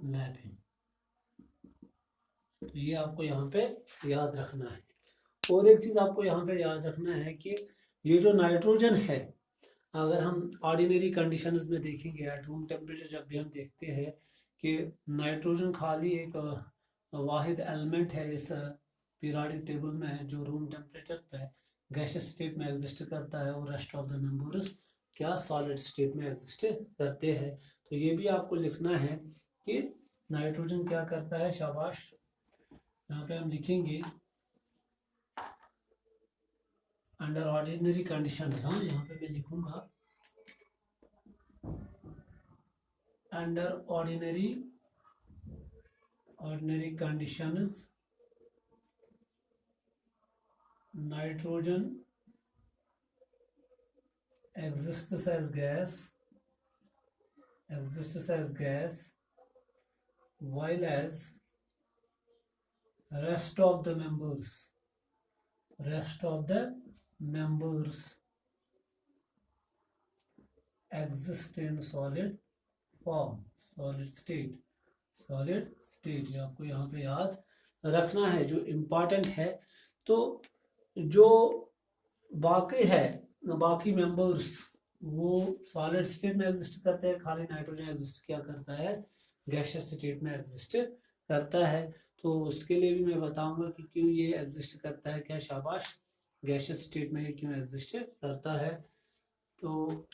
Lapping. तो ये आपको यहाँ पे याद रखना है। और एक चीज़ आपको यहाँ पे याद रखना है कि ये जो नाइट्रोजन है, अगर हम ऑर्डिनरी कंडीशंस में देखेंगे एट रूम टेम्परेचर, जब भी हम देखते हैं कि नाइट्रोजन खाली एक वाहिद एलिमेंट है इस पीरियोडिक टेबल में जो रूम टेम्परेचर पे गैसियस स्टेट में एग्जिस्ट करता है, और रेस्ट ऑफ द मेंबर्स क्या सॉलिड स्टेट में एग्जिस्ट करते हैं। तो ये भी आपको लिखना है कि नाइट्रोजन क्या करता है। शाबाश, यहाँ पे हम लिखेंगे अंडर ऑर्डिनरी कंडीशंस। हाँ, यहाँ पे मैं लिखूंगा under ordinary conditions nitrogen exists as gas, while as rest of the members exist in solid form, solid state। ये आपको यहाँ पे याद रखना है जो इम्पोर्टेंट है। तो जो बाकी मेंबर्स वो सॉलिड स्टेट में एग्जिस्ट करते हैं, खाली नाइट्रोजन एग्जिस्ट क्या करता है, गैसियस स्टेट में एग्जिस्ट करता है। तो उसके लिए भी मैं बताऊंगा कि क्यों ये एग्जिस्ट करता है। क्या शाबाश, गैसियस स्टेट में ये क्यों एग्जिस्ट करता है। तो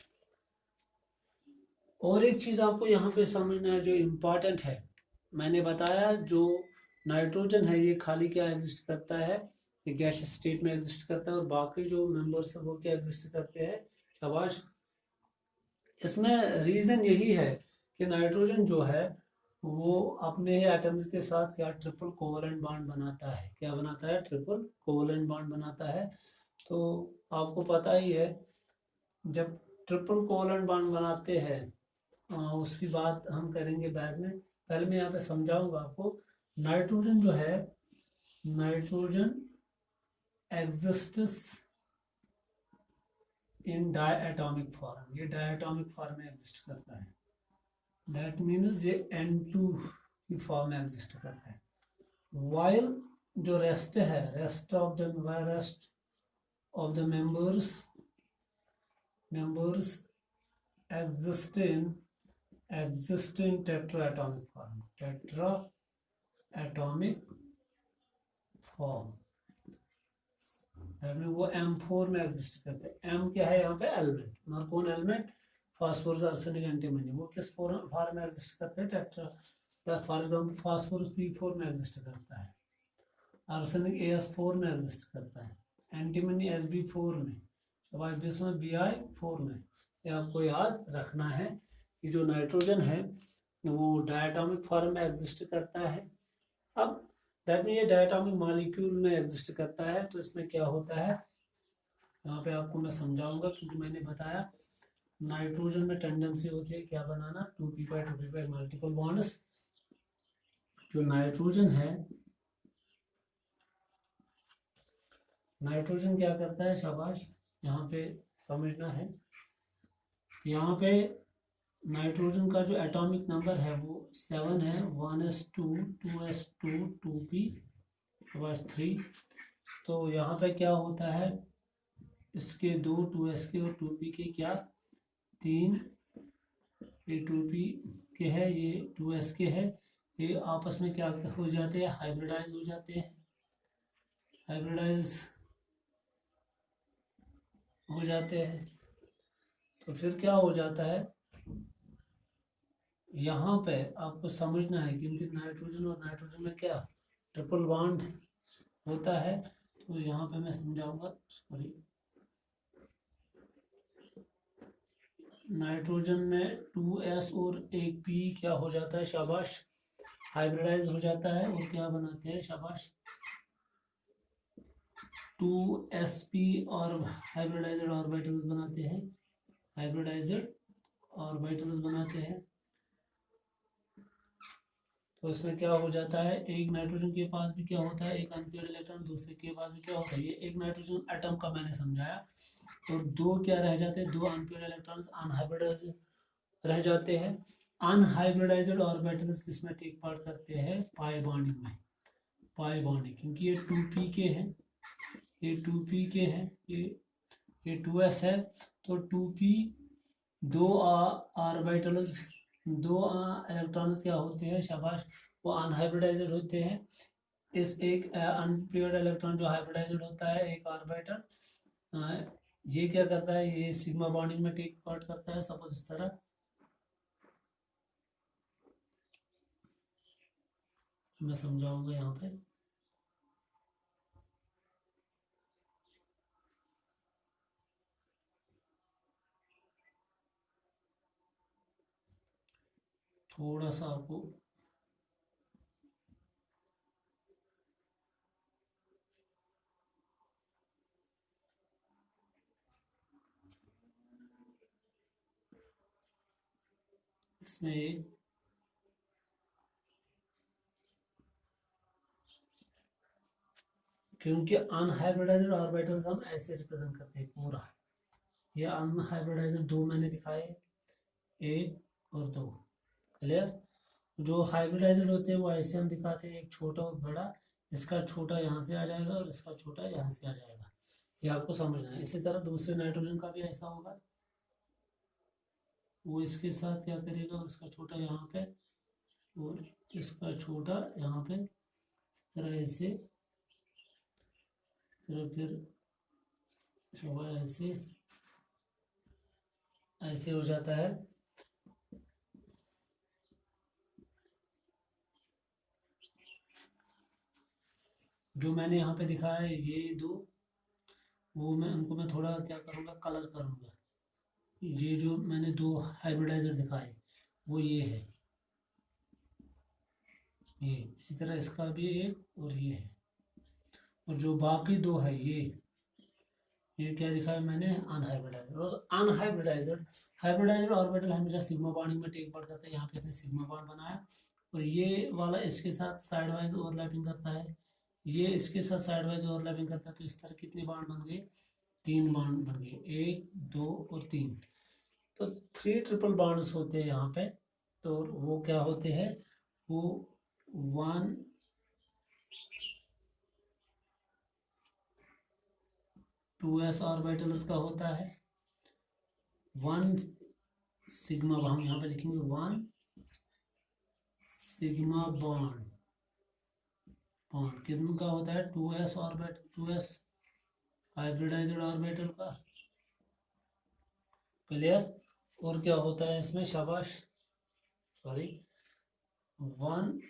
और एक चीज़ आपको यहाँ पे समझना है जो इम्पोर्टेंट है, मैंने बताया जो नाइट्रोजन है ये खाली क्या एग्जिस्ट करता है, ये गैसियस स्टेट में एग्जिस्ट करता है, और बाकी जो मेंबर्स है वो क्या एग्जिस्ट करते हैं। शाबाश, इसमें रीज़न यही है कि नाइट्रोजन जो है वो अपने एटम्स के साथ क्या ट्रिपल कोवलेंट बॉन्ड बनाता है। क्या बनाता है? ट्रिपल कोवलेंट बॉन्ड बनाता है। तो आपको पता ही है जब ट्रिपल कोवलेंट बॉन्ड बनाते हैं, उसकी बात हम करेंगे बाद में। पहले मैं यहाँ पे समझाऊंगा आपको। नाइट्रोजन जो है, नाइट्रोजन एग्जिस्ट्स इन डायटोमिक फॉर्म, ये डायटोमिक फॉर्म में एग्जिस्ट करता है। दैट मीन्स ये N2 की फॉर्म में एग्जिस्ट करता है। वाइल जो रेस्ट है, rest of the members exist in tetraatomic form। That mean वो M4 में एग्जिस्ट करते हैं। M क्या है यहाँ पे? एलिमेंट। और कौन एलिमेंट? Phosphorus, arsenic, antimony. वो किस फॉर्म में एग्जिस्ट करते हैं? Tetra. For example phosphorus P4 में एग्जिस्ट करता है, आर्सेनिक AS4 में एग्जिस्ट करता है, एंटीमनी SB4 में, बिस्मथ Bi4 में। ये आपको याद रखना है कि जो नाइट्रोजन है वो डायटोमिक फॉर्म में एग्जिस्ट करता है। अब दैट मीन ये डायटोमिक मॉलिक्यूल में एग्जिस्ट करता है। तो इसमें क्या होता है यहाँ पे आपको मैं समझाऊंगा, क्योंकि मैंने बताया नाइट्रोजन में टेंडेंसी होती है क्या बनाना, 2p2p मल्टीपल बॉन्ड्स। जो नाइट्रोजन है, नाइट्रोजन क्या करता है, शाबाश यहाँ पे समझना है। यहाँ पे नाइट्रोजन का जो एटॉमिक नंबर है वो 7 है, 1s2 2s2 2p 3। तो यहाँ पे क्या होता है, इसके 2 2s के और 2p के क्या 3, ये 2p के है, ये 2s के है, ये आपस में क्या हो जाते हैं, हाइब्रिडाइज हो जाते हैं। तो फिर क्या हो जाता है, यहाँ पे आपको समझना है क्योंकि नाइट्रोजन और नाइट्रोजन में क्या ट्रिपल बॉन्ड होता है। तो यहाँ पे मैं समझाऊंगा। सॉरी, नाइट्रोजन में 2s और 1p क्या हो जाता है, शाबाश हाइब्रिडाइज हो जाता है, और क्या बनाते हैं, शाबाश 2sp और हाइब्रिडाइज्ड ऑर्बिटल्स बनाते हैं। तो इसमें क्या हो जाता है, एक नाइट्रोजन के पास भी क्या होता है, एक अनपेयर्ड इलेक्ट्रॉन, दूसरे के पास भी क्या होता है, ये एक नाइट्रोजन एटम का मैंने समझाया। और 2 क्या रह जाते हैं, 2 अनपेयर्ड इलेक्ट्रॉन्स अनहाइब्रिडाइज्ड रह जाते हैं। अनहाइब्रिडाइज्ड ऑर्बिटल्स किसमें टेक पार्ट करते हैं, पाई बॉन्डिंग में। पाई बॉन्डिंग, क्योंकि ये 2p के हैं, ये 2p के हैं, ये 2s है, तो 2p दो ऑर्बिटल्स, दो इलेक्ट्रॉन्स क्या होते हैं, शाबाश, वो अनहाइब्रिडाइज्ड होते हैं। इस एक अनपेयर्ड इलेक्ट्रॉन जो हाइब्रिडाइज्ड होता है एक ऑर्बिटल, ये क्या करता है, ये सिग्मा बॉन्डिंग में टेक पार्ट करता है। सपोज इस तरह मैं समझाऊंगा यहाँ पे। थोड़ा सा आपको इसमें एक, क्योंकि अनहाइब्रिडाइज्ड ऑर्बिटल्स हम ऐसे रिप्रेजेंट करते हैं पूरा। ये अनहाइब्रिडाइज्ड दो मैंने दिखाए, एक और दो, क्लियर। जो हाइब्रिडाइज्ड होते हैं वो ऐसे हम दिखाते हैं, एक छोटा और बड़ा। इसका छोटा यहाँ से आ जाएगा और इसका छोटा यहाँ से आ जाएगा, ये आपको समझना है। इसी तरह दूसरे नाइट्रोजन का भी ऐसा होगा, वो इसके साथ क्या करेगा, उसका छोटा यहाँ पे और इसका छोटा यहाँ पे, इस तरह ऐसे, फिर सुबह ऐसे ऐसे हो जाता है। जो मैंने यहाँ पे दिखाया है ये दो, वो मैं उनको मैं थोड़ा क्या करूँगा, कलर करूँगा। ये जो मैंने दो हाइब्रिडाइजर दिखाए वो ये है, ये इसी तरह इसका भी एक और ये है। और जो बाकी दो है ये क्या दिखाया मैंने, अनहाइब्रिडाइज्ड। और अनहाइब्रिडाइज्ड हाइब्रिडाइज्ड ऑर्बिटल हमेशा सिग्मा बॉन्डिंग में टेक पार्ट करता है। यहाँ पे इसने सिग्मा बॉन्ड बनाया और ये वाला इसके साथ साइड वाइज ओवरलैपिंग करता है, ये इसके साथ साइड वाइज ओवरलैपिंग करता है। तो इस तरह कितने बॉन्ड बन गए, 3 बॉन्ड बन गए, 1 2 और 3। तो 3 ट्रिपल बॉन्ड्स होते हैं यहाँ पे। तो वो क्या होते हैं, वो 1 2s ऑर्बिटल्स का होता है, 1 सिग्मा, हम यहाँ पे लिखेंगे 1 सिग्मा बॉन्ड, बॉन्ड कितने का होता है, 2s orbital, 2s hybridised orbital का, क्लियर। और क्या होता है इसमें, शाबाश, सॉरी, 1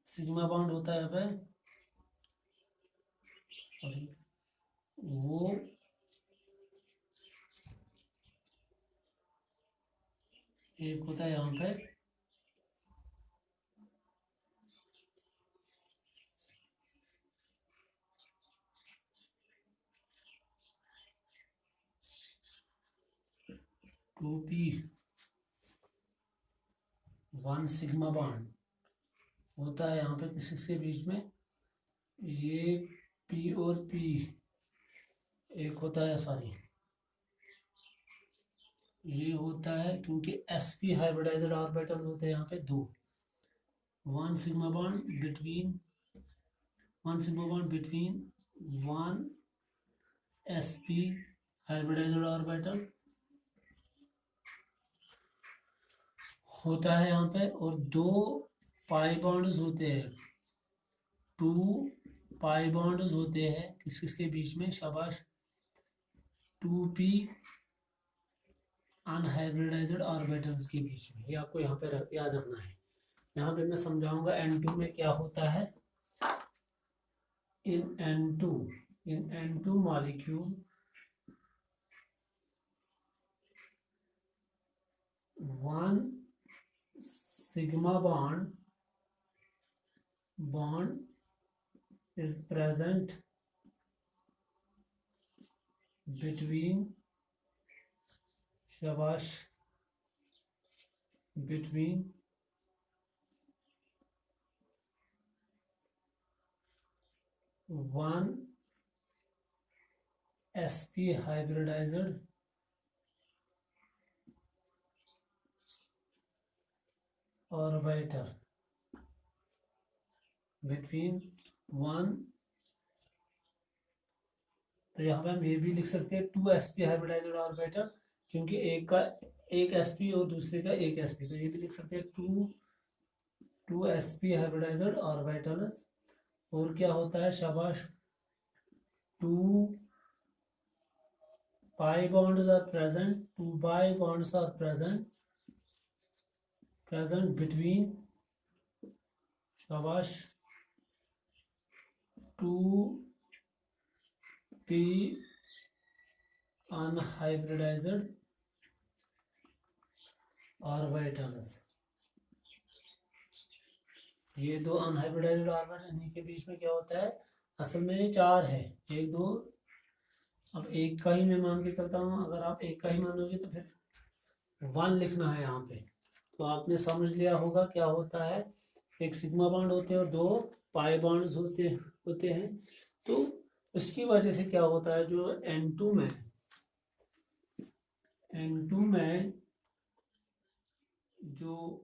सिग्मा बॉन्ड होता है पे, वो एक होता है यहाँ पे 2p, 1 सिग्मा बॉन्ड होता है यहाँ पे किसके बीच में, ये p और p एक होता है, सॉरी ये होता है, क्योंकि sp हाइब्रिडाइज्ड ऑर्बिटल होते हैं यहाँ पे दो, 1 sigma bond between 1 sp hybridised orbital होता है यहाँ पे, और दो पाई बॉन्ड्स होते हैं, 2 पाई बॉन्ड्स होते हैं किस किसके बीच में, शाबाश, 2p अनहाइब्रिडाइज्ड ऑर्बिटल्स के बीच में। ये आपको यहाँ पे याद रखना है। यहाँ पे मैं समझाऊंगा N2 में क्या होता है। इन N2 molecule 1 sigma bond is present between, shabash, between 1 sp hybridized orbital between one, तो यहाँ पे हम ये भी लिख सकते हैं 2sp हाइब्रिडाइज्ड ऑर्बिटल, क्योंकि एक का एक sp और दूसरे का एक sp, तो ये भी लिख सकते हैं 2sp हाइब्रिडाइज्ड ऑर्बिटल्स। और क्या होता है शाबाश, 2 pi bonds are present, 2 pi bonds are present between, शाबाश, 2p unhybridized orbitals। ये दो अनहाइब्रिडाइज्ड ऑर्बिटल, इन्हीं के बीच में क्या होता है, असल में ये 4 है, 1 2, अब एक का ही मैं मान के चलता हूँ, अगर आप एक का ही मानोगे तो फिर 1 लिखना है यहाँ पे। तो आपने समझ लिया होगा क्या होता है, एक सिग्मा बॉन्ड होते हैं और 2 पाई बॉन्ड्स होते हैं। तो उसकी वजह से क्या होता है, जो N2 में जो